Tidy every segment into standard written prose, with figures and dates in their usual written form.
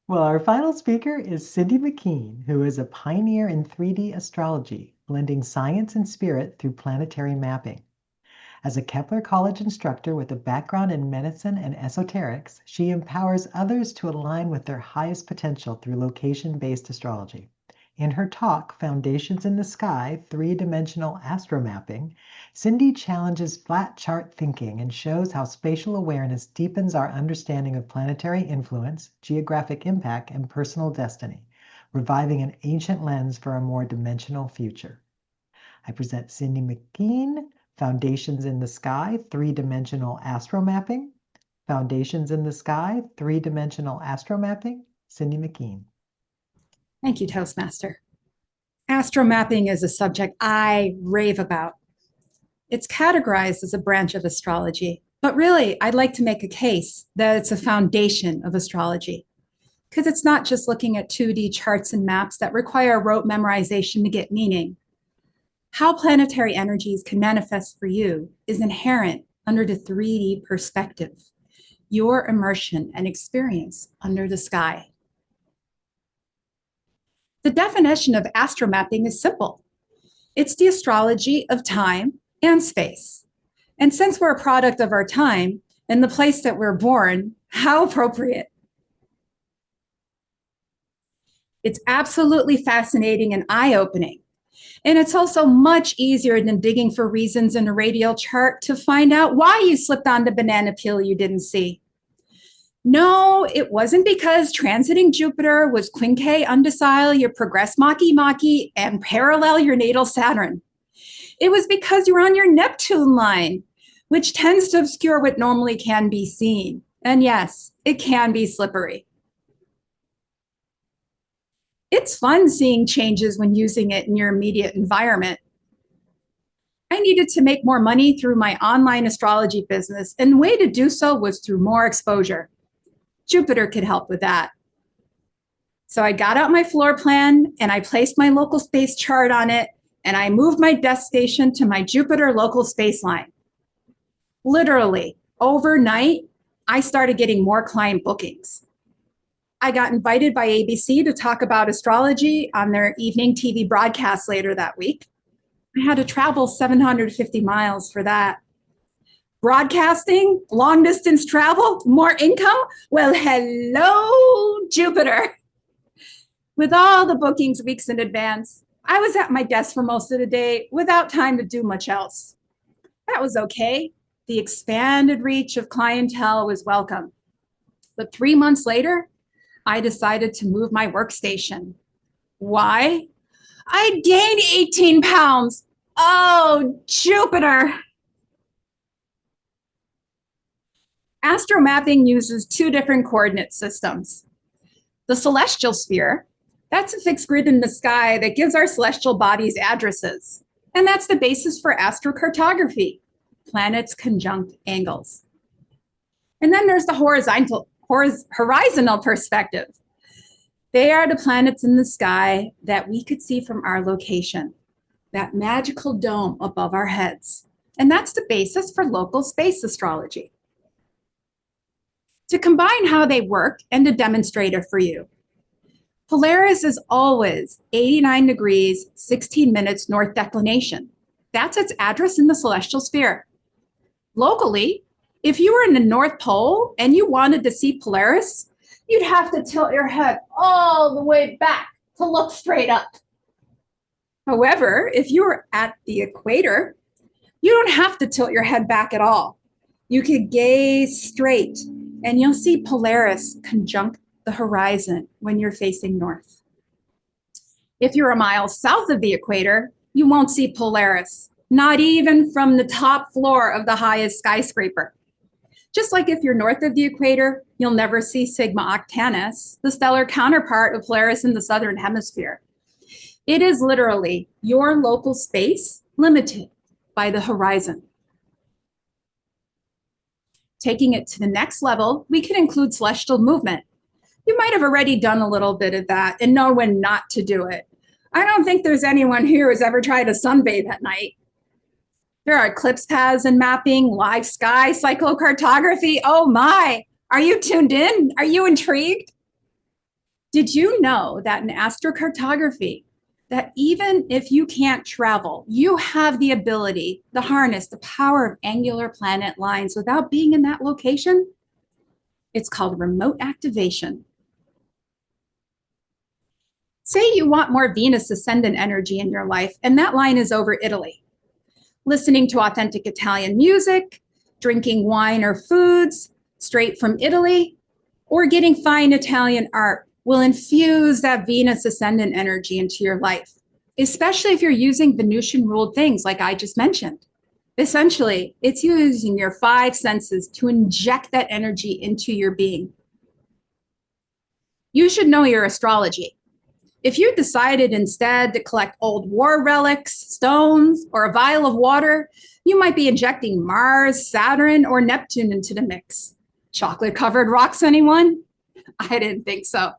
Well, our final speaker is Cindy McKean, who is a pioneer in 3D astrology, blending science and spirit through planetary mapping. As a Kepler College instructor with a background in medicine and esoterics, she empowers others to align with their highest potential through location-based astrology. In her talk, Foundations in the Sky, Three-Dimensional AstroMapping, Cindy challenges flat chart thinking and shows how spatial awareness deepens our understanding of planetary influence, geographic impact, and personal destiny, reviving an ancient lens for a more dimensional future. I present Cindy McKean, Foundations in the Sky, Three-Dimensional Astromapping. Foundations in the Sky, Three-Dimensional Astromapping, Cindy McKean. Thank you, Toastmaster. Astromapping is a subject I rave about. It's categorized as a branch of astrology, but really, I'd like to make a case that it's a foundation of astrology, because it's not just looking at 2D charts and maps that require rote memorization to get meaning. How planetary energies can manifest for you is inherent under the 3D perspective, your immersion and experience under the sky. The definition of astromapping is simple. It's the astrology of time and space. And since we're a product of our time and the place that we're born, how appropriate. It's absolutely fascinating and eye-opening. And it's also much easier than digging for reasons in a radial chart to find out why you slipped on the banana peel you didn't see. No, it wasn't because transiting Jupiter was quincunx undecile your progress Maki and parallel your natal Saturn. It was because you're on your Neptune line, which tends to obscure what normally can be seen. And yes, it can be slippery. It's fun seeing changes when using it in your immediate environment. I needed to make more money through my online astrology business, and the way to do so was through more exposure. Jupiter could help with that. So I got out my floor plan and I placed my local space chart on it, and I moved my desk station to my Jupiter local space line. Literally, overnight, I started getting more client bookings. I got invited by ABC to talk about astrology on their evening TV broadcast later that week. I had to travel 750 miles for that. Broadcasting, long distance travel, more income? Well, hello, Jupiter. With all the bookings weeks in advance, I was at my desk for most of the day without time to do much else. That was okay. The expanded reach of clientele was welcome. But 3 months later, I decided to move my workstation. Why? I gained 18 pounds. Oh, Jupiter. Astromapping uses two different coordinate systems. The celestial sphere, that's a fixed grid in the sky that gives our celestial bodies addresses. And that's the basis for astrocartography, planets conjunct angles. And then there's the horizontal perspective. They are the planets in the sky that we could see from our location, that magical dome above our heads. And that's the basis for local space astrology. To combine how they work and to demonstrate it for you, Polaris is always 89 degrees, 16 minutes north declination. That's its address in the celestial sphere. Locally, if you were in the North Pole and you wanted to see Polaris, you'd have to tilt your head all the way back to look straight up. However, if you were at the equator, you don't have to tilt your head back at all. You could gaze straight and you'll see Polaris conjunct the horizon when you're facing north. If you're a mile south of the equator, you won't see Polaris, not even from the top floor of the highest skyscraper. Just like if you're north of the equator, you'll never see Sigma Octantis, the stellar counterpart of Polaris in the southern hemisphere. It is literally your local space limited by the horizon. Taking it to the next level, we can include celestial movement. You might have already done a little bit of that and know when not to do it. I don't think there's anyone here who's ever tried to sunbathe at night. There are eclipse paths and mapping, live sky, cyclocartography. Oh my, are you tuned in? Are you intrigued? Did you know that in astrocartography, that even if you can't travel, you have the ability to harness the power of angular planet lines without being in that location? It's called remote activation. Say you want more Venus ascendant energy in your life, and that line is over Italy. Listening to authentic Italian music, drinking wine or foods straight from Italy, or getting fine Italian art will infuse that Venus ascendant energy into your life, especially if you're using Venusian ruled things like I just mentioned. Essentially, it's using your 5 senses to inject that energy into your being. You should know your astrology. If you decided instead to collect old war relics, stones, or a vial of water, you might be injecting Mars, Saturn, or Neptune into the mix. Chocolate-covered rocks, anyone? I didn't think so.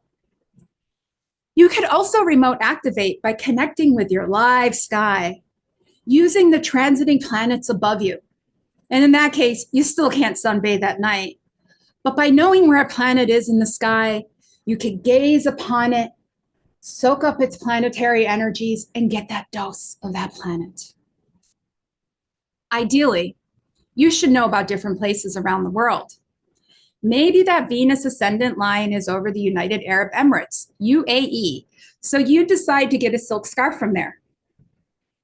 You could also remote activate by connecting with your live sky, using the transiting planets above you. And in that case, you still can't sunbathe at night. But by knowing where a planet is in the sky, you could gaze upon it, soak up its planetary energies, and get that dose of that planet. Ideally, you should know about different places around the world. Maybe that Venus ascendant line is over the United Arab Emirates, UAE, so you decide to get a silk scarf from there.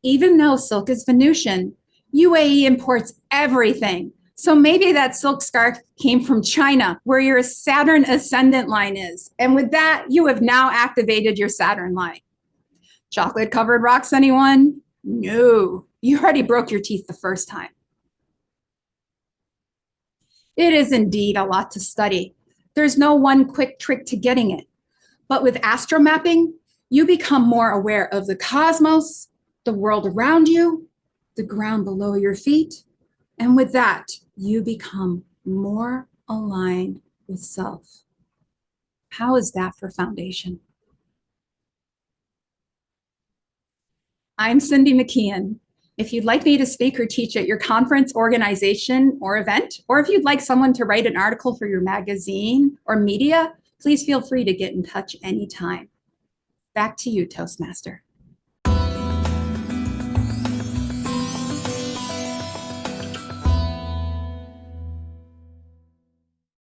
Even though silk is Venusian, UAE imports everything. So maybe that silk scarf came from China, where your Saturn ascendant line is. And with that, you have now activated your Saturn line. Chocolate-covered rocks, anyone? No, you already broke your teeth the first time. It is indeed a lot to study. There's no one quick trick to getting it. But with AstroMapping, you become more aware of the cosmos, the world around you, the ground below your feet, and with that, you become more aligned with self. How is that for foundation? I'm Cindy McKean. If you'd like me to speak or teach at your conference, organization, or event, or if you'd like someone to write an article for your magazine or media, please feel free to get in touch anytime. Back to you, Toastmaster.